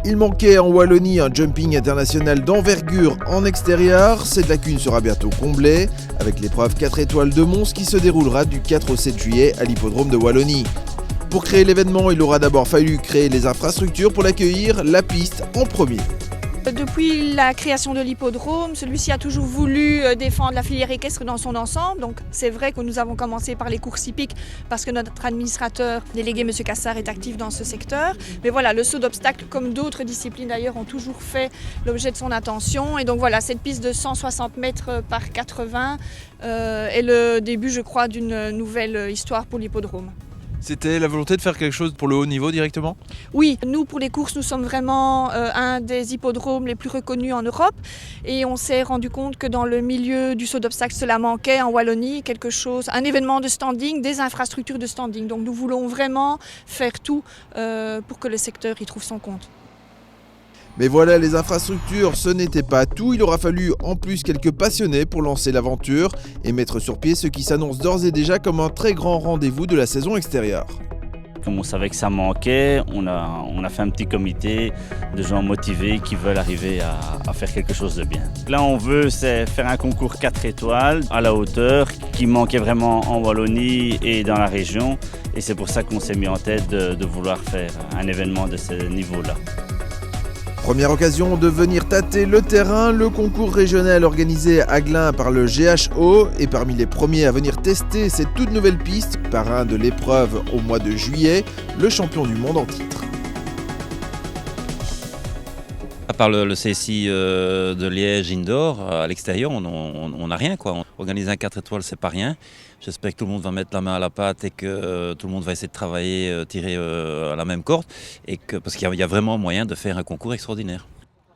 Il manquait en Wallonie un jumping international d'envergure en extérieur. Cette lacune sera bientôt comblée avec l'épreuve 4 étoiles de Mons qui se déroulera du 4 au 7 juillet à l'hippodrome de Wallonie. Pour créer l'événement, il aura d'abord fallu créer les infrastructures pour l'accueillir, la piste en premier. Depuis la création de l'hippodrome, celui-ci a toujours voulu défendre la filière équestre dans son ensemble. Donc c'est vrai que nous avons commencé par les courses hippiques parce que notre administrateur délégué, M. Cassard, est actif dans ce secteur. Mais voilà, le saut d'obstacle, comme d'autres disciplines d'ailleurs, ont toujours fait l'objet de son attention. Et donc voilà, cette piste de 160 mètres par 80 est le début, je crois, d'une nouvelle histoire pour l'hippodrome. C'était la volonté de faire quelque chose pour le haut niveau directement ? Oui, nous pour les courses, nous sommes vraiment un des hippodromes les plus reconnus en Europe et on s'est rendu compte que dans le milieu du saut d'obstacle, cela manquait en Wallonie, quelque chose, un événement de standing, des infrastructures de standing. Donc nous voulons vraiment faire tout pour que le secteur y trouve son compte. Mais voilà, les infrastructures, ce n'était pas tout. Il aura fallu en plus quelques passionnés pour lancer l'aventure et mettre sur pied ce qui s'annonce d'ores et déjà comme un très grand rendez-vous de la saison extérieure. Comme on savait que ça manquait, on a fait un petit comité de gens motivés qui veulent arriver à faire quelque chose de bien. Là, on veut c'est faire un concours 4 étoiles à la hauteur qui manquait vraiment en Wallonie et dans la région. Et c'est pour ça qu'on s'est mis en tête de vouloir faire un événement de ce niveau-là. Première occasion de venir tâter le terrain, le concours régional organisé à Glun par le GHO est parmi les premiers à venir tester cette toute nouvelle piste, parrain de l'épreuve au mois de juillet, le champion du monde en titre. À part le CSI de Liège Indoor, à l'extérieur, on n'a rien, quoi. Organiser un 4 étoiles, c'est pas rien. J'espère que tout le monde va mettre la main à la pâte et que tout le monde va essayer de travailler, tirer à la même corde. Parce qu'il y a vraiment moyen de faire un concours extraordinaire.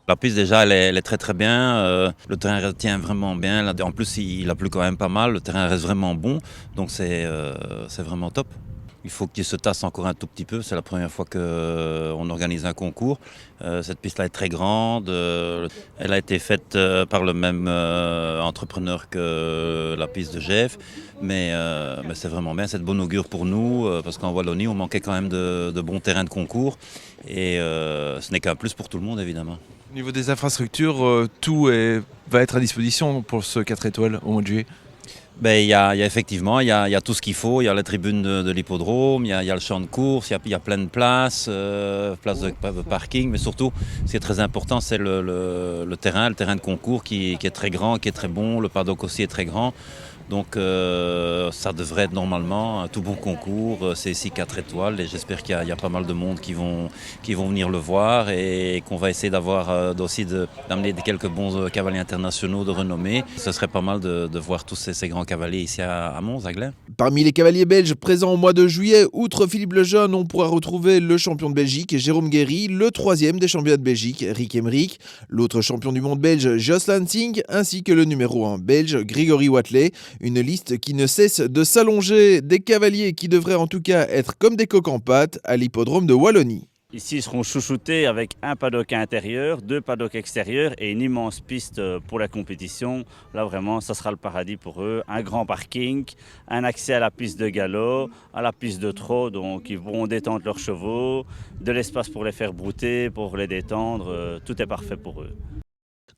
La piste déjà, elle est très très bien. Le terrain tient vraiment bien. En plus, il a plu quand même pas mal. Le terrain reste vraiment bon. Donc c'est vraiment top. Il faut qu'il se tasse encore un tout petit peu. C'est la première fois qu'on organise un concours. Cette piste-là est très grande. Elle a été faite par le même entrepreneur que la piste de Gève. Mais c'est vraiment bien. C'est de bon augure pour nous. Parce qu'en Wallonie, on manquait quand même de bons terrains de concours. Et ce n'est qu'un plus pour tout le monde, évidemment. Au niveau des infrastructures, tout va être à disposition pour ce 4 étoiles au mois de juillet. Il y a effectivement il y a tout ce qu'il faut. Il y a la tribune de l'hippodrome, il y a le champ de course, il y a plein de places, places de parking. Mais surtout, ce qui est très important, c'est le terrain de concours qui est très grand, qui est très bon. Le paddock aussi est très grand. Donc ça devrait être normalement un tout bon concours. C'est ici 4 étoiles et j'espère qu'il y a pas mal de monde qui vont venir le voir et qu'on va essayer d'amener quelques bons cavaliers internationaux de renommée. Ce serait pas mal de voir tous ces grands cavaliers ici à Mons, à Glun. Parmi les cavaliers belges présents au mois de juillet, outre Philippe Lejeune, on pourra retrouver le champion de Belgique, Jérôme Guéry, le 3e des championnats de Belgique, Rick Emmerich, l'autre champion du monde belge, Jocelyn Singh, ainsi que le numéro 1 belge, Grégory Watley. Une liste qui ne cesse de s'allonger, des cavaliers qui devraient en tout cas être comme des coqs en pâte à l'hippodrome de Wallonie. Ici, ils seront chouchoutés avec un paddock intérieur, 2 paddocks extérieurs et une immense piste pour la compétition. Là, vraiment, ça sera le paradis pour eux. Un grand parking, un accès à la piste de galop, à la piste de trot, donc ils pourront détendre leurs chevaux, de l'espace pour les faire brouter, pour les détendre. Tout est parfait pour eux.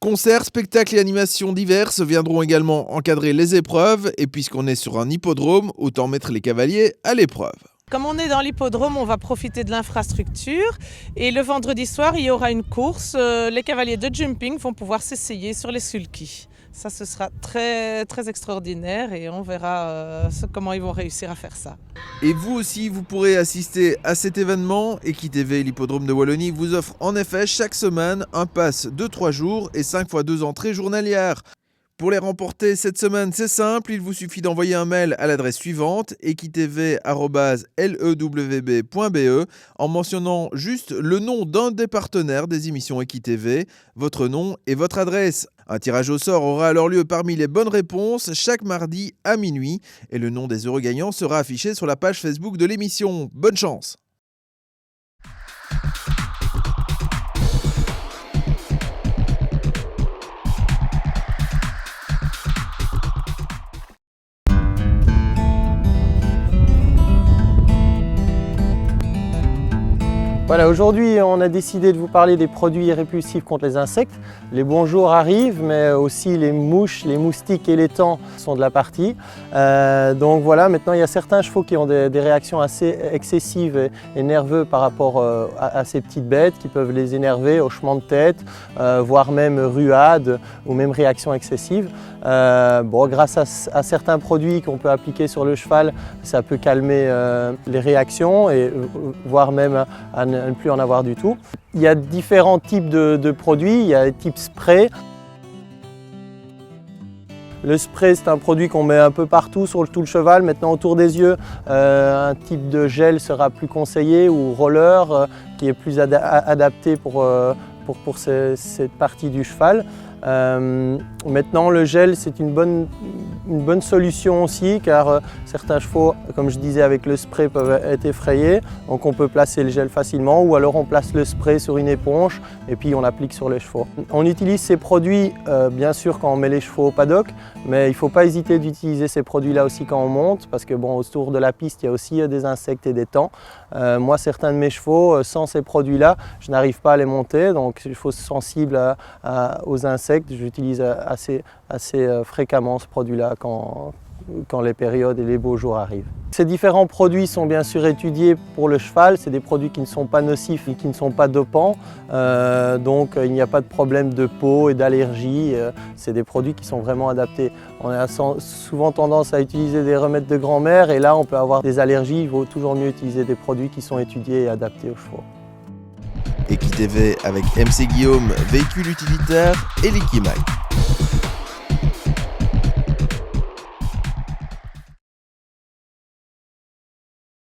Concerts, spectacles et animations diverses viendront également encadrer les épreuves. Et puisqu'on est sur un hippodrome, autant mettre les cavaliers à l'épreuve. Comme on est dans l'hippodrome, on va profiter de l'infrastructure et le vendredi soir, il y aura une course. Les cavaliers de jumping vont pouvoir s'essayer sur les sulky. Ça, ce sera très, très extraordinaire et on verra comment ils vont réussir à faire ça. Et vous aussi, vous pourrez assister à cet événement. EquiTV, l'hippodrome de Wallonie, vous offre en effet chaque semaine un pass de 3 jours et 5 fois 2 entrées journalières. Pour les remporter cette semaine, c'est simple, il vous suffit d'envoyer un mail à l'adresse suivante equitv@lewb.be en mentionnant juste le nom d'un des partenaires des émissions EquiTV, votre nom et votre adresse. Un tirage au sort aura alors lieu parmi les bonnes réponses chaque mardi à minuit et le nom des heureux gagnants sera affiché sur la page Facebook de l'émission. Bonne chance! Voilà, aujourd'hui on a décidé de vous parler des produits répulsifs contre les insectes. Les bonjours arrivent, mais aussi les mouches, les moustiques et les tans sont de la partie. Donc voilà, maintenant il y a certains chevaux qui ont des réactions assez excessives et nerveuses par rapport à ces petites bêtes qui peuvent les énerver, hochement de tête, voire même ruades ou même réactions excessives. Grâce à certains produits qu'on peut appliquer sur le cheval, ça peut calmer les réactions et voire même à ne plus en avoir du tout. Il y a différents types de produits, il y a des types spray. Le spray, c'est un produit qu'on met un peu partout sur tout le cheval. Maintenant, autour des yeux, un type de gel sera plus conseillé ou roller qui est plus adapté pour cette partie du cheval. Maintenant, le gel, c'est une bonne solution aussi car certains chevaux, comme je disais avec le spray, peuvent être effrayés. Donc on peut placer le gel facilement ou alors on place le spray sur une éponge et puis on applique sur les chevaux. On utilise ces produits bien sûr quand on met les chevaux au paddock, mais il ne faut pas hésiter d'utiliser ces produits-là aussi quand on monte parce que autour de la piste, il y a aussi des insectes et des tans. Moi, certains de mes chevaux, sans ces produits-là, je n'arrive pas à les monter, donc il faut être sensible aux insectes. J'utilise assez fréquemment ce produit-là quand les périodes et les beaux jours arrivent. Ces différents produits sont bien sûr étudiés pour le cheval, c'est des produits qui ne sont pas nocifs et qui ne sont pas dopants, donc il n'y a pas de problème de peau et d'allergie, c'est des produits qui sont vraiment adaptés. On a souvent tendance à utiliser des remèdes de grand-mère et là on peut avoir des allergies, il vaut toujours mieux utiliser des produits qui sont étudiés et adaptés aux chevaux. Equitv avec MC Guillaume, véhicule utilitaire et Liquimac.